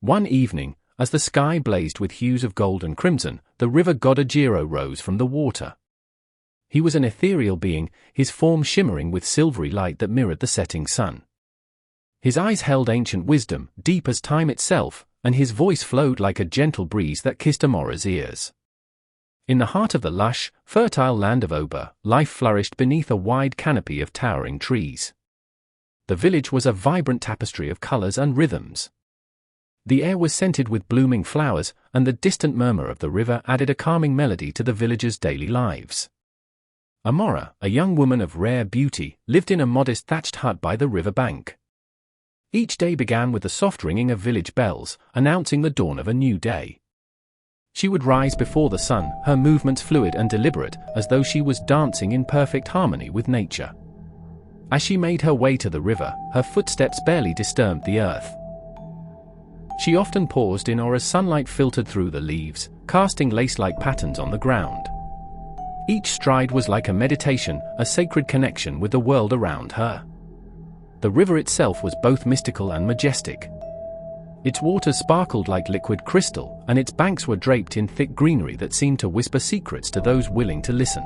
One evening, as the sky blazed with hues of gold and crimson, the river god Ober rose from the water. He was an ethereal being, his form shimmering with silvery light that mirrored the setting sun. His eyes held ancient wisdom, deep as time itself, and his voice flowed like a gentle breeze that kissed Amora's ears. In the heart of the lush, fertile land of Ober, life flourished beneath a wide canopy of towering trees. The village was a vibrant tapestry of colors and rhythms. The air was scented with blooming flowers, and the distant murmur of the river added a calming melody to the villagers' daily lives. Amora, a young woman of rare beauty, lived in a modest thatched hut by the river bank. Each day began with the soft ringing of village bells, announcing the dawn of a new day. She would rise before the sun, her movements fluid and deliberate, as though she was dancing in perfect harmony with nature. As she made her way to the river, her footsteps barely disturbed the earth. She often paused in awe as sunlight filtered through the leaves, casting lace-like patterns on the ground. Each stride was like a meditation, a sacred connection with the world around her. The river itself was both mystical and majestic. Its waters sparkled like liquid crystal, and its banks were draped in thick greenery that seemed to whisper secrets to those willing to listen.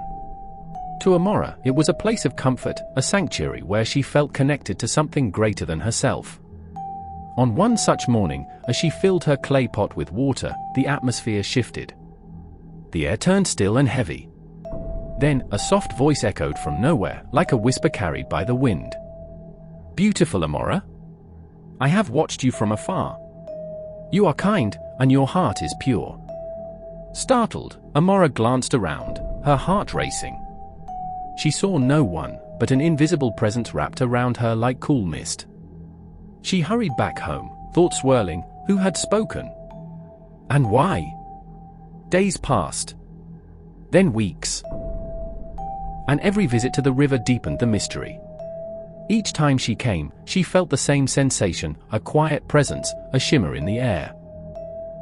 To Amora, it was a place of comfort, a sanctuary where she felt connected to something greater than herself. On one such morning, as she filled her clay pot with water, the atmosphere shifted. The air turned still and heavy. Then, a soft voice echoed from nowhere, like a whisper carried by the wind. "Beautiful Amora? I have watched you from afar. You are kind, and your heart is pure." Startled, Amora glanced around, her heart racing. She saw no one, but an invisible presence wrapped around her like cool mist. She hurried back home, thoughts swirling. Who had spoken? And why? Days passed. Then weeks. And every visit to the river deepened the mystery. Each time she came, she felt the same sensation, a quiet presence, a shimmer in the air.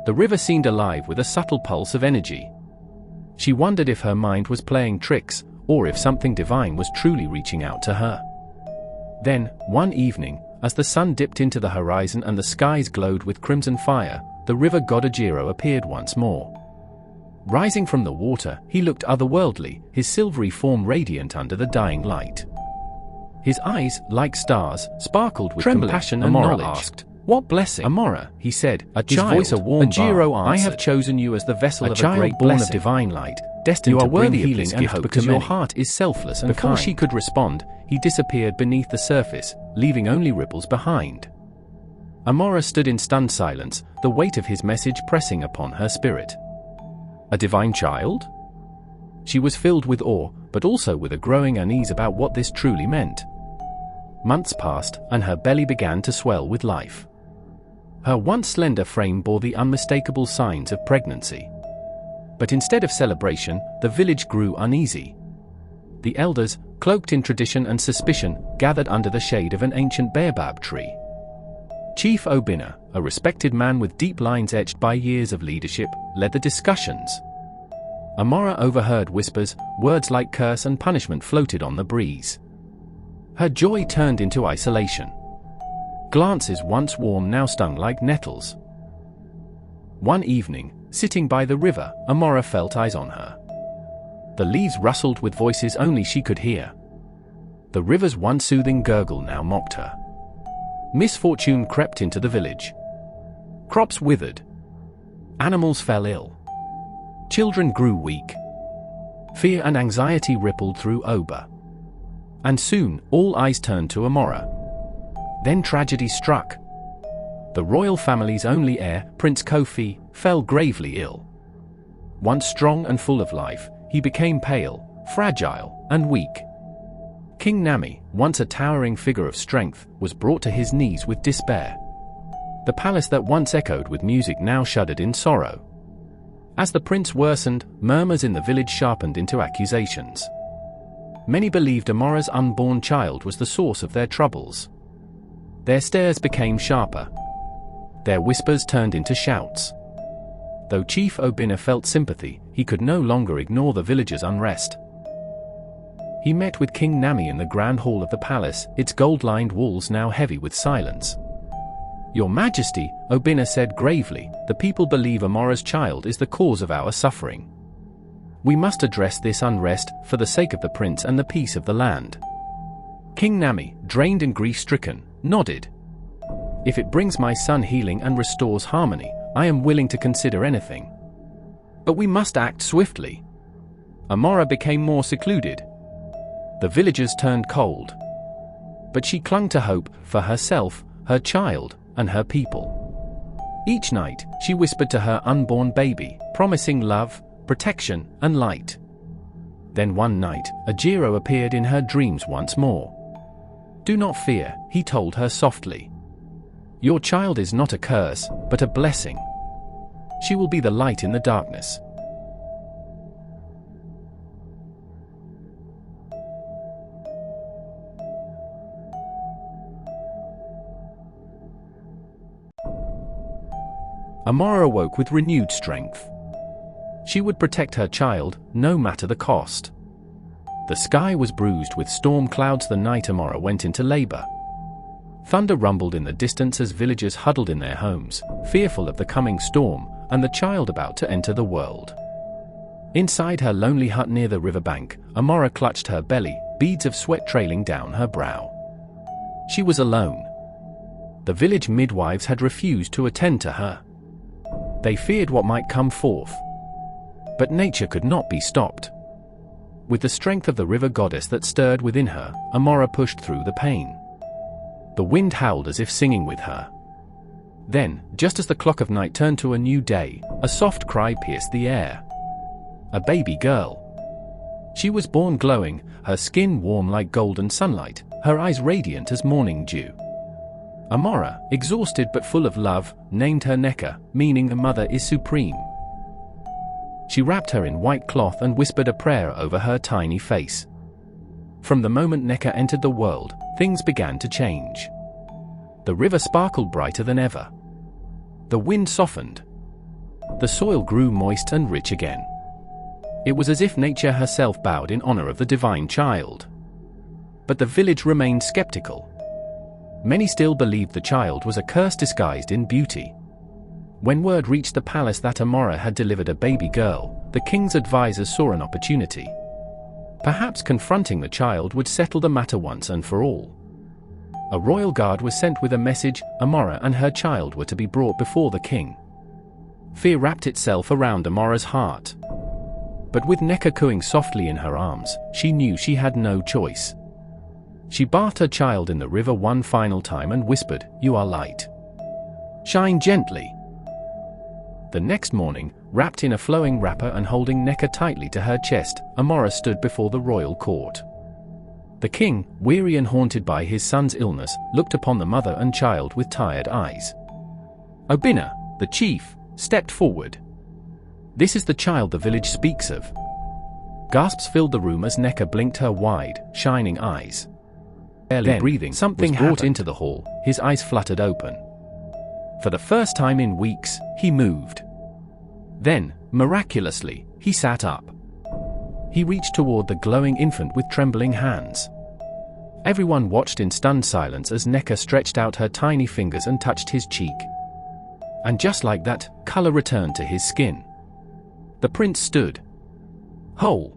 The river seemed alive with a subtle pulse of energy. She wondered if her mind was playing tricks, or if something divine was truly reaching out to her. Then, one evening, as the sun dipped into the horizon and the skies glowed with crimson fire, the river god Ober appeared once more. Rising from the water, he looked otherworldly, his silvery form radiant under the dying light. His eyes, like stars, sparkled with compassion and knowledge. Asked, "What blessing?" "Amora," he said, his voice a warm balm. "I have chosen you as the vessel of a great born of divine light, destined to bring healing and hope because your heart is selfless and kind." Before she could respond, he disappeared beneath the surface, leaving only ripples behind. Amora stood in stunned silence, the weight of his message pressing upon her spirit. A divine child? She was filled with awe, but also with a growing unease about what this truly meant. Months passed, and her belly began to swell with life. Her once slender frame bore the unmistakable signs of pregnancy. But instead of celebration, the village grew uneasy. The elders, cloaked in tradition and suspicion, gathered under the shade of an ancient baobab tree. Chief Ober, a respected man with deep lines etched by years of leadership, led the discussions. Amora overheard whispers, words like curse and punishment floated on the breeze. Her joy turned into isolation. Glances once warm now stung like nettles. One evening, sitting by the river, Amora felt eyes on her. The leaves rustled with voices only she could hear. The river's once soothing gurgle now mocked her. Misfortune crept into the village. Crops withered. Animals fell ill. Children grew weak. Fear and anxiety rippled through Ober. And soon, all eyes turned to Amora. Then tragedy struck. The royal family's only heir, Prince Kofi, fell gravely ill. Once strong and full of life, he became pale, fragile, and weak. King Nami, once a towering figure of strength, was brought to his knees with despair. The palace that once echoed with music now shuddered in sorrow. As the prince worsened, murmurs in the village sharpened into accusations. Many believed Amora's unborn child was the source of their troubles. Their stares became sharper. Their whispers turned into shouts. Though Chief Ober felt sympathy, he could no longer ignore the villagers' unrest. He met with King Nami in the grand hall of the palace, its gold-lined walls now heavy with silence. "Your Majesty," Ober said gravely, "the people believe Amora's child is the cause of our suffering. We must address this unrest for the sake of the prince and the peace of the land." King Nami, drained and grief-stricken, nodded. "If it brings my son healing and restores harmony, I am willing to consider anything. But we must act swiftly." Amora became more secluded. The villagers turned cold. But she clung to hope for herself, her child, and her people. Each night, she whispered to her unborn baby, promising love, protection, and light. Then one night, Ajiro appeared in her dreams once more. "Do not fear," he told her softly. "Your child is not a curse, but a blessing. She will be the light in the darkness." Amora awoke with renewed strength. She would protect her child, no matter the cost. The sky was bruised with storm clouds the night Amora went into labor. Thunder rumbled in the distance as villagers huddled in their homes, fearful of the coming storm and the child about to enter the world. Inside her lonely hut near the riverbank, Amora clutched her belly, beads of sweat trailing down her brow. She was alone. The village midwives had refused to attend to her. They feared what might come forth. But nature could not be stopped. With the strength of the river goddess that stirred within her, Amora pushed through the pain. The wind howled as if singing with her. Then, just as the clock of night turned to a new day, a soft cry pierced the air. A baby girl. She was born glowing, her skin warm like golden sunlight, her eyes radiant as morning dew. Amora, exhausted but full of love, named her Neca, meaning the mother is supreme. She wrapped her in white cloth and whispered a prayer over her tiny face. From the moment Neca entered the world, things began to change. The river sparkled brighter than ever. The wind softened. The soil grew moist and rich again. It was as if nature herself bowed in honor of the divine child. But the village remained skeptical. Many still believed the child was a curse disguised in beauty. When word reached the palace that Amora had delivered a baby girl, the king's advisors saw an opportunity. Perhaps confronting the child would settle the matter once and for all. A royal guard was sent with a message. Amora and her child were to be brought before the king. Fear wrapped itself around Amora's heart. But with Neca cooing softly in her arms, she knew she had no choice. She bathed her child in the river one final time and whispered, "You are light. Shine gently." The next morning, wrapped in a flowing wrapper and holding Neca tightly to her chest, Amora stood before the royal court. The king, weary and haunted by his son's illness, looked upon the mother and child with tired eyes. Ober, the chief, stepped forward. "This is the child the village speaks of." Gasps filled the room as Neca blinked her wide, shining eyes. Barely breathing, something was brought into the hall. His eyes fluttered open. For the first time in weeks, he moved. Then, miraculously, he sat up. He reached toward the glowing infant with trembling hands. Everyone watched in stunned silence as Neca stretched out her tiny fingers and touched his cheek. And just like that, color returned to his skin. The prince stood. Whole.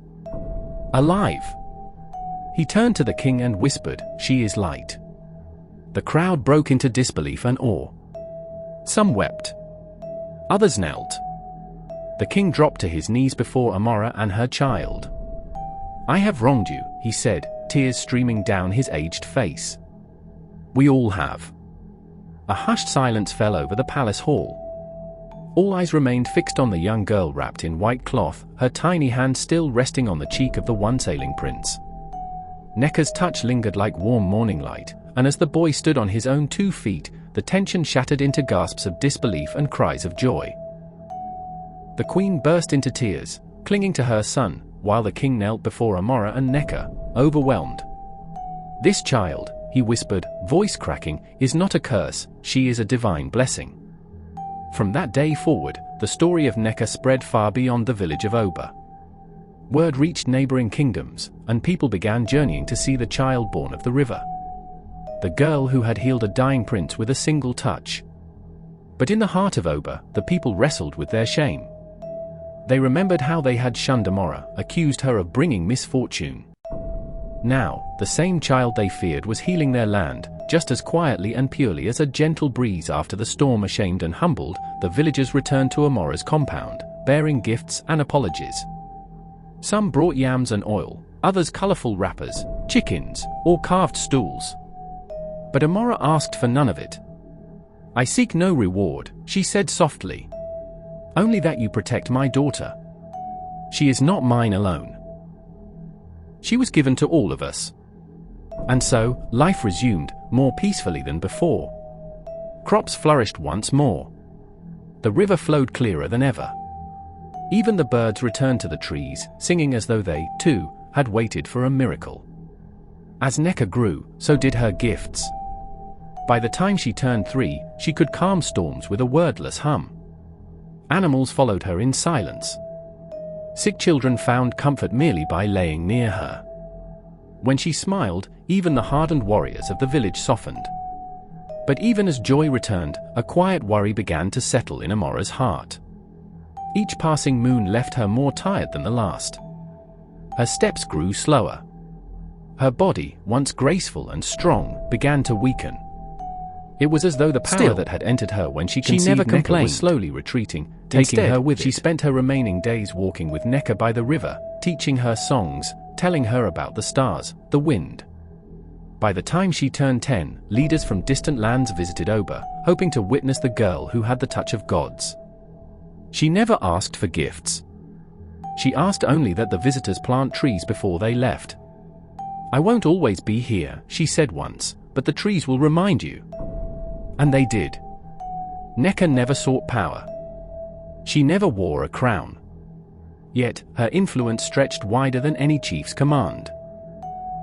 Alive. He turned to the king and whispered, "She is light." The crowd broke into disbelief and awe. Some wept. Others knelt. The king dropped to his knees before Amora and her child. "I have wronged you," he said, tears streaming down his aged face. "We all have." A hushed silence fell over the palace hall. All eyes remained fixed on the young girl wrapped in white cloth, her tiny hand still resting on the cheek of the once ailing prince. Neca's touch lingered like warm morning light, and as the boy stood on his own 2 feet, the tension shattered into gasps of disbelief and cries of joy. The queen burst into tears, clinging to her son, while the king knelt before Amora and Neca, overwhelmed. "This child," he whispered, voice cracking, "is not a curse, she is a divine blessing." From that day forward, the story of Neca spread far beyond the village of Ober. Word reached neighboring kingdoms, and people began journeying to see the child born of the river. The girl who had healed a dying prince with a single touch. But in the heart of Ober, the people wrestled with their shame. They remembered how they had shunned Amora, accused her of bringing misfortune. Now, the same child they feared was healing their land, just as quietly and purely as a gentle breeze after the storm. Ashamed and humbled, the villagers returned to Amora's compound, bearing gifts and apologies. Some brought yams and oil, others colorful wrappers, chickens, or carved stools. But Amora asked for none of it. "I seek no reward," she said softly. "Only that you protect my daughter. She is not mine alone. She was given to all of us." And so, life resumed, more peacefully than before. Crops flourished once more. The river flowed clearer than ever. Even the birds returned to the trees, singing as though they, too, had waited for a miracle. As Nneka grew, so did her gifts. By the time she turned 3, she could calm storms with a wordless hum. Animals followed her in silence. Sick children found comfort merely by laying near her. When she smiled, even the hardened warriors of the village softened. But even as joy returned, a quiet worry began to settle in Amora's heart. Each passing moon left her more tired than the last. Her steps grew slower. Her body, once graceful and strong, began to weaken. It was as though the power that had entered her when she conceived never Neca complained. was slowly retreating, taking Instead, her with she it. She spent her remaining days walking with Neca by the river, teaching her songs, telling her about the stars, the wind. By the time she turned 10, leaders from distant lands visited Ober, hoping to witness the girl who had the touch of gods. She never asked for gifts. She asked only that the visitors plant trees before they left. "I won't always be here," she said once, "but the trees will remind you." And they did. Neca never sought power. She never wore a crown. Yet, her influence stretched wider than any chief's command.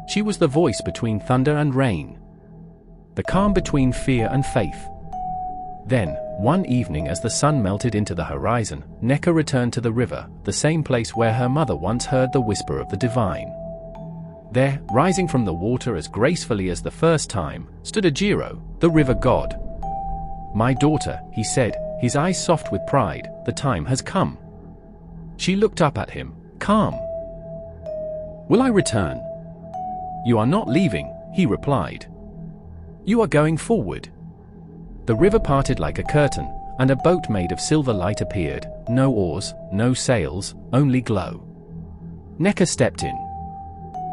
She was the voice between thunder and rain, the calm between fear and faith. Then, one evening as the sun melted into the horizon, Neca returned to the river, the same place where her mother once heard the whisper of the divine. There, rising from the water as gracefully as the first time, stood Agiro, the river god. "My daughter," he said, his eyes soft with pride, "the time has come." She looked up at him, calm. "Will I return?" "You are not leaving," he replied. "You are going forward." The river parted like a curtain, and a boat made of silver light appeared, no oars, no sails, only glow. Neca stepped in.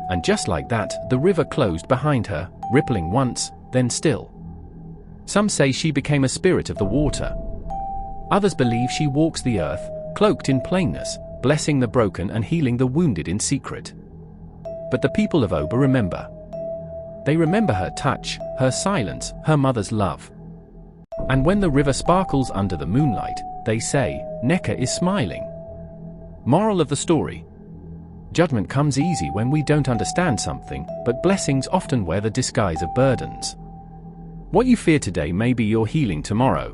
And just like that, the river closed behind her, rippling once, then still. Some say she became a spirit of the water. Others believe she walks the earth, cloaked in plainness, blessing the broken and healing the wounded in secret. But the people of Ober remember. They remember her touch, her silence, her mother's love. And when the river sparkles under the moonlight, they say, Neca is smiling. Moral of the story: judgment comes easy when we don't understand something, but blessings often wear the disguise of burdens. What you fear today may be your healing tomorrow.